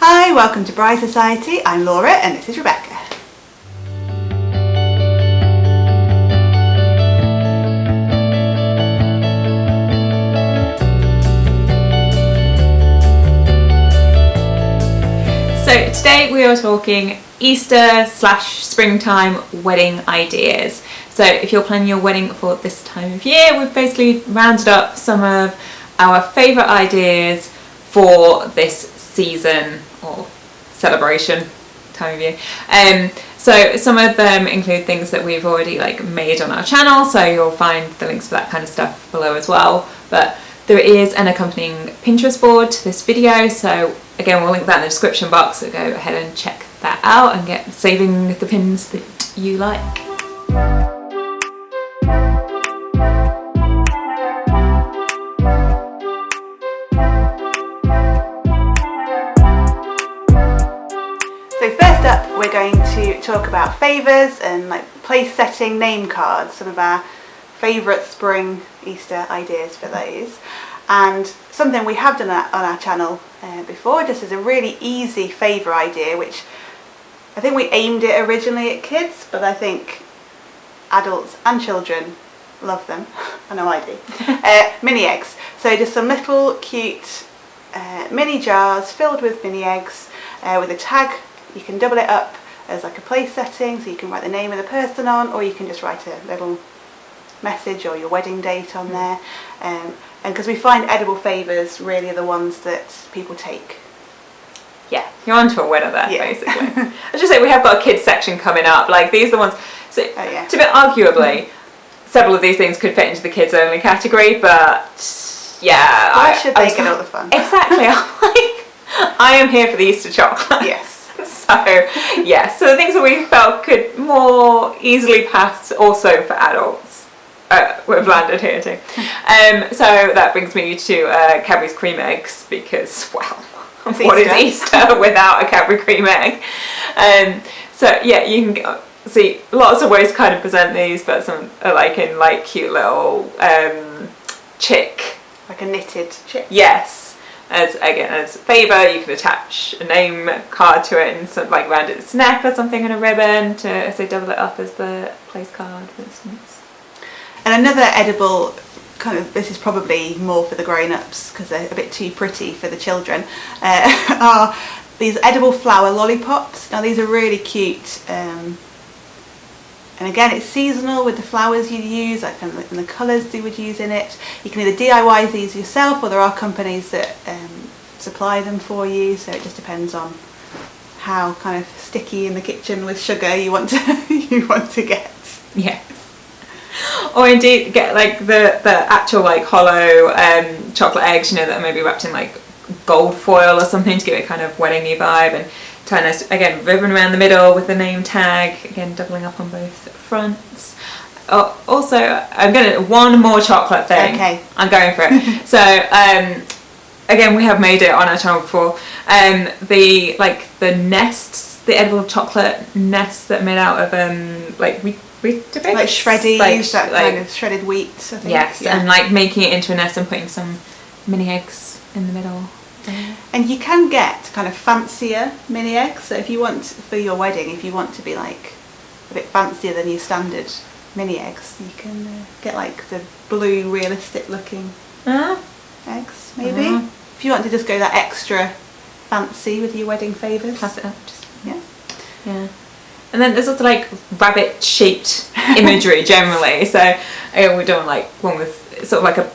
Hi, welcome to Bride Society. I'm Laura and this is Rebecca. So today we are talking Easter/springtime wedding ideas. So if you're planning your wedding for this time of year, we've basically rounded up some of our favourite ideas for this season or celebration time of year. So some of them include things that we've already made on our channel, so you'll find the links for that kind of stuff below as well. But there is an accompanying Pinterest board to this video, so again we'll link that in the description box, so go ahead and check that out and get saving the pins that you like. So first up, we're going to talk about favours and place setting name cards, some of our favourite spring Easter ideas for those. And something we have done on our channel before, just as a really easy favour idea, which I think we aimed it originally at kids, but I think adults and children love them. I know I do. Mini eggs. So just some little cute mini jars filled with mini eggs with a tag. You can double it up as a place setting, so you can write the name of the person on, or you can just write a little message or your wedding date on there. And because we find edible favours really are the ones that people take. Yeah, you're onto a winner there, Yeah. basically. I should say we have got a kids section coming up. These are the ones. So to be arguably, several of these things could fit into the kids only category, but yeah. Why should they get all the fun? Exactly. I am here for the Easter chocolate. Yes. So yeah, so the things that we felt could more easily pass also for adults, we've landed here too. So that brings me to Cadbury's cream eggs, because well, what is Easter without a Cadbury cream egg? So yeah, you can see lots of ways to kind of present these, but some are in cute little chick, like a knitted chick. Yes. As favour, you can attach a name card to it and round its neck or something in a ribbon to double it up as the place card, for instance. And another edible this is probably more for the grown-ups because they're a bit too pretty for the children, are these edible flower lollipops. Now these are really cute, and again it's seasonal with the flowers you use, and the colours you would use in it. You can either DIY these yourself, or there are companies that supply them for you, so it just depends on how kind of sticky in the kitchen with sugar you want to get. Yes. Or indeed get the actual hollow chocolate eggs, that are maybe wrapped in gold foil or something to give it kind of wedding-y vibe, and tie a nice, again, ribbon around the middle with the name tag, again doubling up on both fronts. Also, I'm gonna one more chocolate thing. Okay. I'm going for it. So again, we have made it on our channel before. The nests, the edible chocolate nests that are made out of Weetabix, like shreddies, that kind of shredded wheat, I think. Yes, yeah. And making it into a nest and putting some mini eggs in the middle. And you can get kind of fancier mini eggs. So if you want, for your wedding, if you want to be a bit fancier than your standard mini eggs, you can get the blue realistic looking eggs, maybe. If you want to just go that extra fancy with your wedding favours. Class it up. Yeah. And then there's also rabbit shaped imagery generally. So we're doing one with sort of a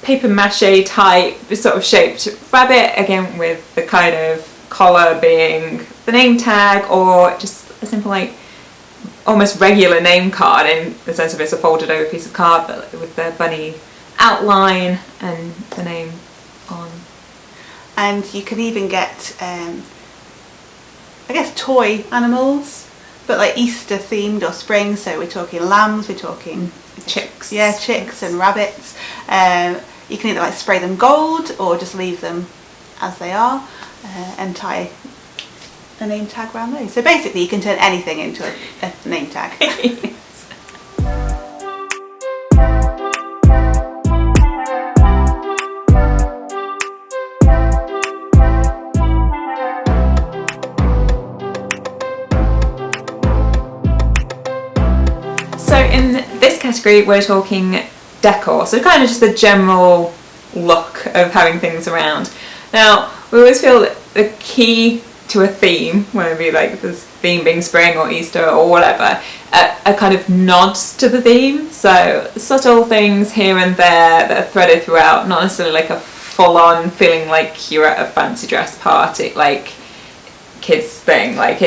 paper mache type sort of shaped rabbit, again with the kind of collar being the name tag, or just a simple almost regular name card, in the sense of it's a folded over piece of card but with the bunny outline and the name on. And you can even get toy animals, but Easter themed or spring, so we're talking lambs, we're talking chicks. Yeah, chicks and rabbits. You can either spray them gold or just leave them as they are, and tie a name tag around those. So basically you can turn anything into a name tag. category we're talking decor, so kind of just the general look of having things around. Now, we always feel that the key to a theme, whether it be like this theme being spring or Easter or whatever, are kind of nods to the theme. So subtle things here and there that are threaded throughout, not necessarily like a full-on feeling like you're at a fancy dress party, like kids thing. Like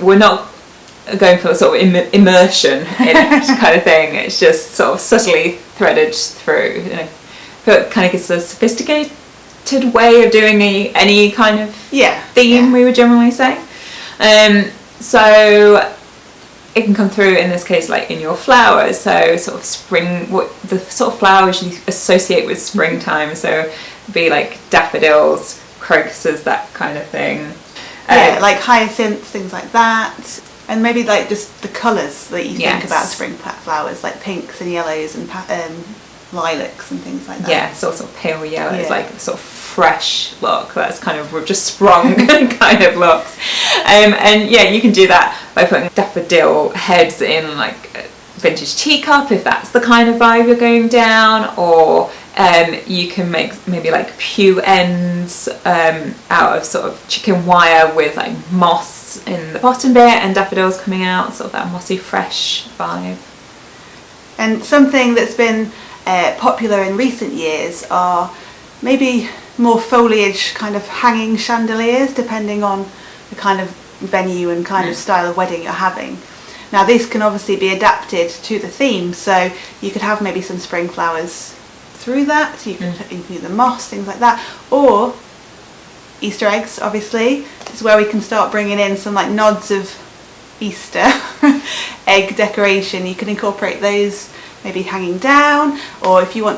we're not going for sort of immersion in it kind of thing. It's just sort of subtly threaded through. You know, it kind of gives a sophisticated way of doing any kind of theme, we would generally say. So it can come through in this case like in your flowers, so sort of spring, what the sort of flowers you associate with springtime, so it'd be like daffodils, crocuses, that kind of thing. Like hyacinths, things like that. And maybe like just the colours that you think about spring flowers, like pinks and yellows and lilacs and things like that. Yeah, sort of pale yellows, like sort of fresh look. That's kind of just sprung kind of looks. And yeah, you can do that by putting daffodil heads in like a vintage teacup if that's the kind of vibe you're going down, or you can make maybe like pew ends out of sort of chicken wire with like moss in the bottom bit and daffodils coming out, sort of that mossy fresh vibe. And something that's been popular in recent years are maybe more foliage kind of hanging chandeliers, depending on the kind of venue and kind of style of wedding you're having. Now this can obviously be adapted to the theme, so you could have maybe some spring flowers through that, so you can include the moss, things like that, or Easter eggs. Obviously this is where we can start bringing in some like nods of Easter egg decoration. You can incorporate those maybe hanging down, or if you're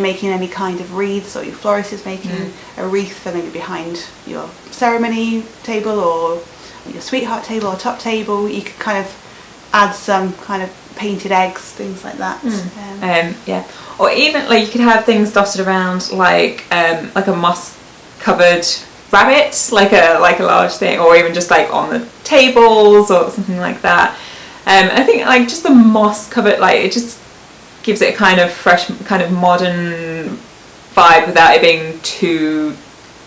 making any kind of wreaths, or your florist is making a wreath for maybe behind your ceremony table or your sweetheart table or top table, you could kind of add some kind of painted eggs, things like that. Or even like you could have things dotted around like a moss covered rabbit, like a large thing, or even just like on the tables or something like that. I think like just the moss covered, like it just gives it a kind of fresh, kind of modern vibe without it being too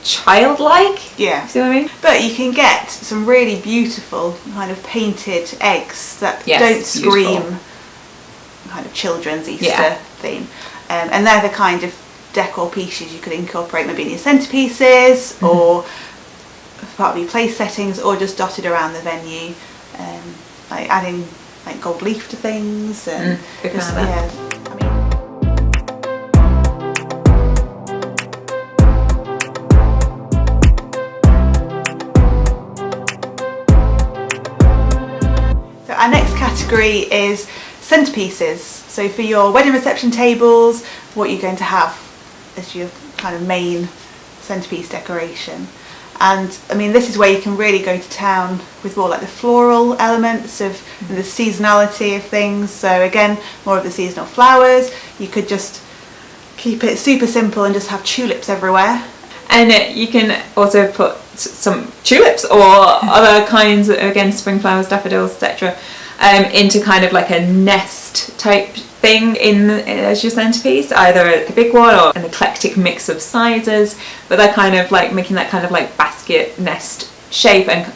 childlike. Yeah. See what I mean? But you can get some really beautiful kind of painted eggs that don't scream beautiful kind of children's Easter theme. And they're the kind of decor pieces you could incorporate maybe in your centerpieces or part of your place settings, or just dotted around the venue. Like adding like gold leaf to things and just, So our next category is centerpieces. So for your wedding reception tables, what you're going to have as your kind of main centerpiece decoration. And I mean, this is where you can really go to town with more like the floral elements of the seasonality of things. So again, more of the seasonal flowers. You could just keep it super simple and just have tulips everywhere. And you can also put some tulips or other kinds of, again, spring flowers, daffodils, etc., into kind of like a nest type thing as your centerpiece, either a big one or an eclectic mix of sizes, but they're kind of like making that kind of like basket nest shape, and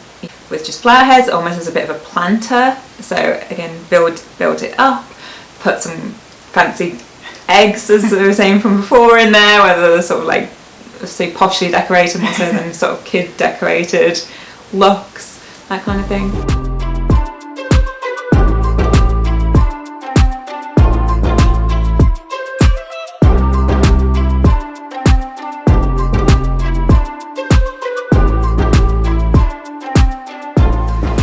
with just flower heads, almost as a bit of a planter. So again, build it up, put some fancy eggs, as we were saying from before, in there, whether they're sort of like, say, poshly decorated, more so than sort of kid decorated looks, that kind of thing.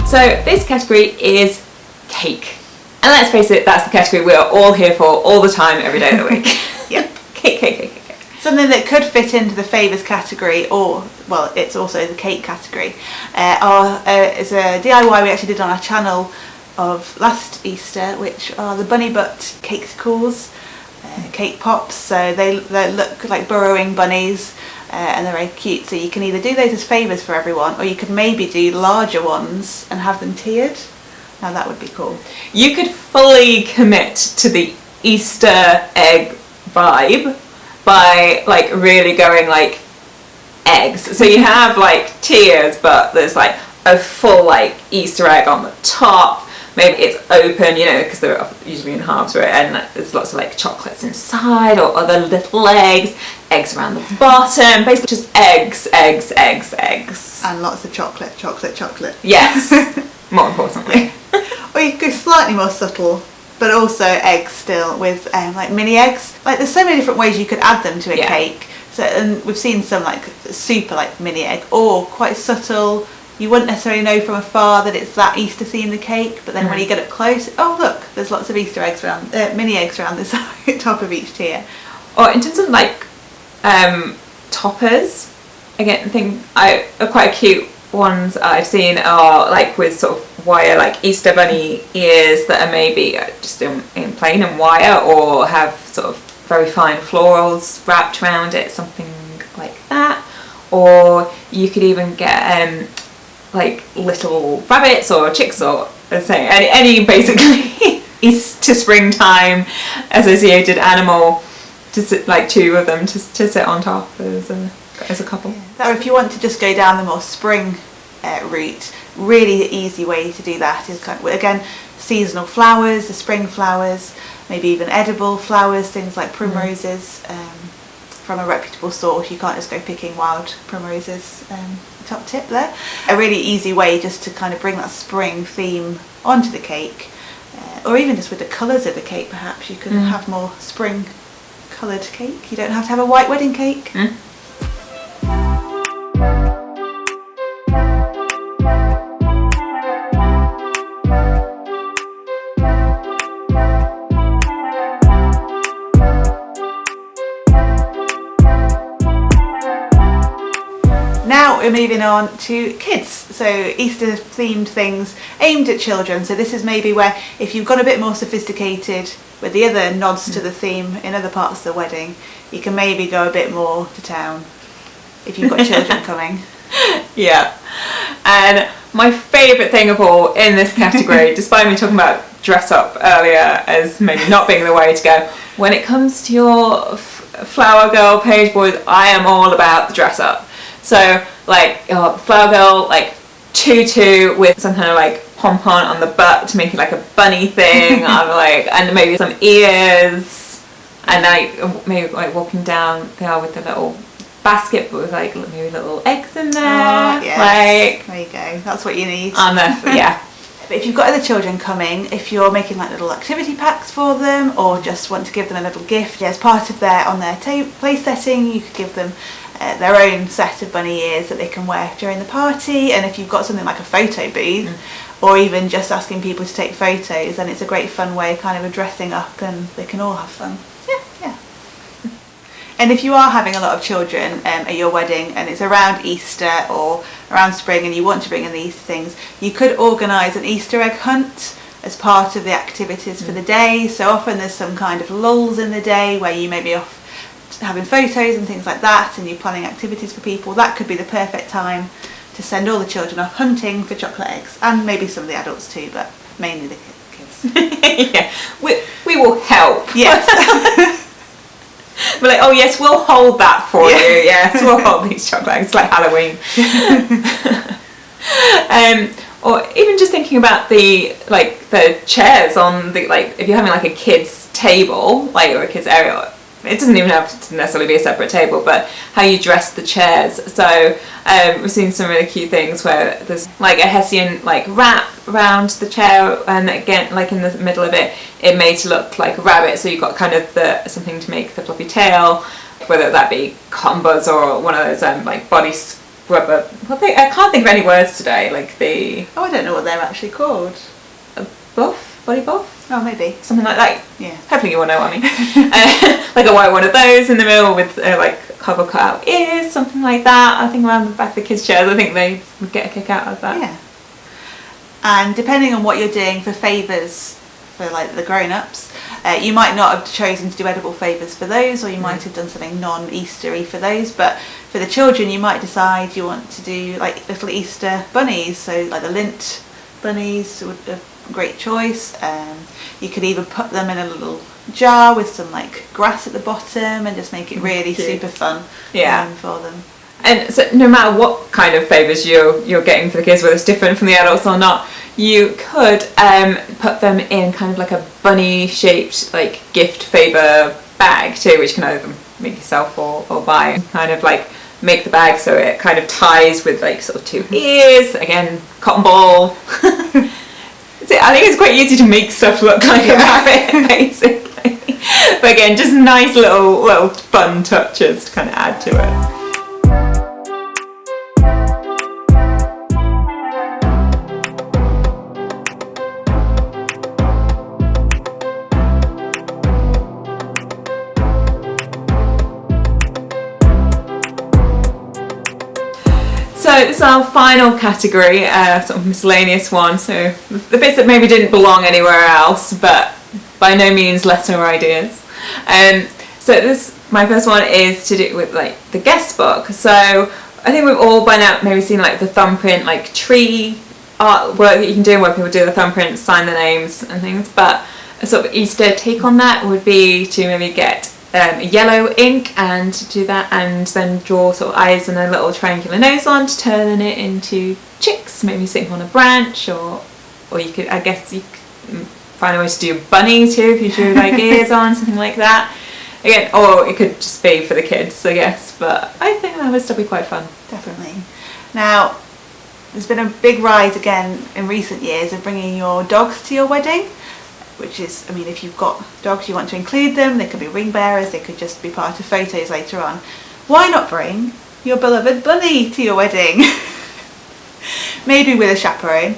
So this category is cake. And let's face it, that's the category we're all here for all the time, every day of the week. Yep. Cake. Something that could fit into the Favours category, or, well, it's also the cake category, is a DIY we actually did on our channel of last Easter, which are the bunny butt cakesicles, cake pops. So they look like burrowing bunnies. And they're very cute, so you can either do those as favours for everyone, or you could maybe do larger ones and have them tiered. Now that would be cool. You could fully commit to the Easter egg vibe by like really going like eggs. So you have like tiers, but there's like a full like Easter egg on the top. Maybe it's open, you know, because they're usually in halves, right? And there's lots of like chocolates inside or other little eggs around the bottom. Basically just eggs. And lots of chocolate. Yes, more importantly. Or you could go slightly more subtle, but also eggs still with like mini eggs. Like there's so many different ways you could add them to a cake. So, and we've seen some like super like mini egg or quite subtle. You wouldn't necessarily know from afar that it's that Easter themed cake, but then when you get up close, oh look, there's lots of Easter eggs around, mini eggs around the top of each tier. Or in terms of like toppers, again, I think quite cute ones I've seen are like with sort of wire, like Easter bunny ears that are maybe just in plain and wire, or have sort of very fine florals wrapped around it, something like that. Or you could even get like little rabbits or chicks or say any basically Easter springtime associated animal to sit, like 2 of them to sit on top as a couple. Or if you want to just go down the more spring route, really the easy way to do that is kind of, again, seasonal flowers, the spring flowers, maybe even edible flowers, things like primroses from a reputable source. You can't just go picking wild primroses. Top tip there. A really easy way just to kind of bring that spring theme onto the cake, or even just with the colours of the cake, perhaps you could have more spring coloured cake. You don't have to have a white wedding cake. Now we're moving on to kids, so Easter themed things aimed at children. So this is maybe where if you've got a bit more sophisticated with the other nods to the theme in other parts of the wedding, you can maybe go a bit more to town if you've got children coming. Yeah, and my favourite thing of all in this category, despite me talking about dress up earlier as maybe not being the way to go, when it comes to your flower girl page boys, I am all about the dress up. So like flower girl, like tutu with some kind of like pom-pom on the butt to make it like a bunny thing. I'm like, and maybe some ears, and like maybe like walking down there with the little basket with like maybe little eggs in there. Oh, yes. Like there you go. That's what you need. Yeah. But if you've got other children coming, if you're making like little activity packs for them, or just want to give them a little gift as part of their place setting, you could give them their own set of bunny ears that they can wear during the party. And if you've got something like a photo booth, or even just asking people to take photos, then it's a great fun way kind of dressing up, and they can all have fun. Yeah. And if you are having a lot of children at your wedding and it's around Easter or around spring and you want to bring in these things, you could organise an Easter egg hunt as part of the activities for the day. So often there's some kind of lulls in the day where you may be off having photos and things like that, and you're planning activities for people. That could be the perfect time to send all the children off hunting for chocolate eggs, and maybe some of the adults too, but mainly the kids. Yeah, we will help. Yes. We're like, oh yes, we'll hold that for you. Yes, we'll hold these chocolate eggs. It's like Halloween. Or even just thinking about the chairs on the, like, if you're having like a kids table, like, or a kids area, it doesn't even have to necessarily be a separate table, but how you dress the chairs. So we've seen some really cute things where there's like a Hessian like wrap around the chair, and again, like in the middle of it, it made to look like a rabbit. So you've got kind of something to make the fluffy tail, whether that be cotton buds or one of those like body scrubber. I can't think of any words today. Like the I don't know what they're actually called. A buff, body buff. Oh, maybe. Something like that. Yeah. Hopefully you all know what I mean. Like a white one of those in the middle with like cardboard cut out ears, something like that. I think around the back of the kids' chairs, I think they would get a kick out of that. Yeah. And depending on what you're doing for favours for like the grown-ups, you might not have chosen to do edible favours for those, or you might have done something non-Eastery for those, but for the children you might decide you want to do like little Easter bunnies, so like the lint bunnies great choice. You could even put them in a little jar with some like grass at the bottom and just make it really super fun for them. And so no matter what kind of favours you're getting for the kids, whether it's different from the adults or not, you could put them in kind of like a bunny shaped like gift favour bag too, which you can either make yourself or buy. Kind of like make the bag so it kind of ties with like sort of 2 ears, again cotton ball. I think it's quite easy to make stuff look like a rabbit basically, but again just nice little fun touches to kind of add to it. So this is our final category, sort of miscellaneous one, so the bits that maybe didn't belong anywhere else, but by no means lesser ideas. So my first one is to do with like the guest book. So I think we've all by now maybe seen like the thumbprint, like tree artwork that you can do where people do the thumbprints, sign their names and things, but a sort of Easter take on that would be to maybe get yellow ink and do that, and then draw sort of eyes and a little triangular nose on to turn it into chicks, maybe sitting on a branch, or you could, I guess you could find a way to do a bunny too if you drew like ears on, something like that. Again, or it could just be for the kids, I guess, but I think that would still be quite fun. Definitely. Now, there's been a big rise again in recent years of bringing your dogs to your wedding, which is, I mean, if you've got dogs, you want to include them. They could be ring bearers, they could just be part of photos later on. Why not bring your beloved bunny to your wedding? Maybe with a chaperone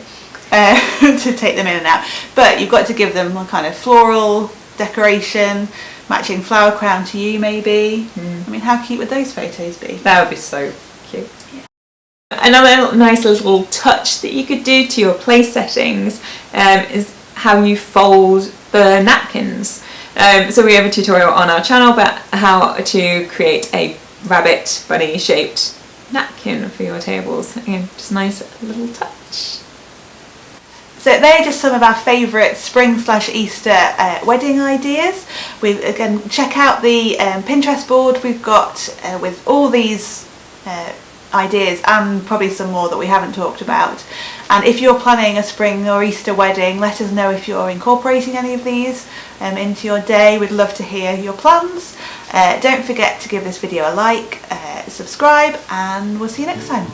to take them in and out. But you've got to give them a kind of floral decoration, matching flower crown to you maybe. I mean, how cute would those photos be? That would be so cute. Yeah. Another nice little touch that you could do to your place settings is how you fold the napkins. So we have a tutorial on our channel about how to create a rabbit bunny shaped napkin for your tables. Again, just a nice little touch. So they're just some of our favourite spring/Easter wedding ideas. Again, check out the Pinterest board we've got with all these ideas and probably some more that we haven't talked about. And if you're planning a spring or Easter wedding, let us know if you're incorporating any of these into your day. We'd love to hear your plans. Don't forget to give this video a like, subscribe, and we'll see you next time.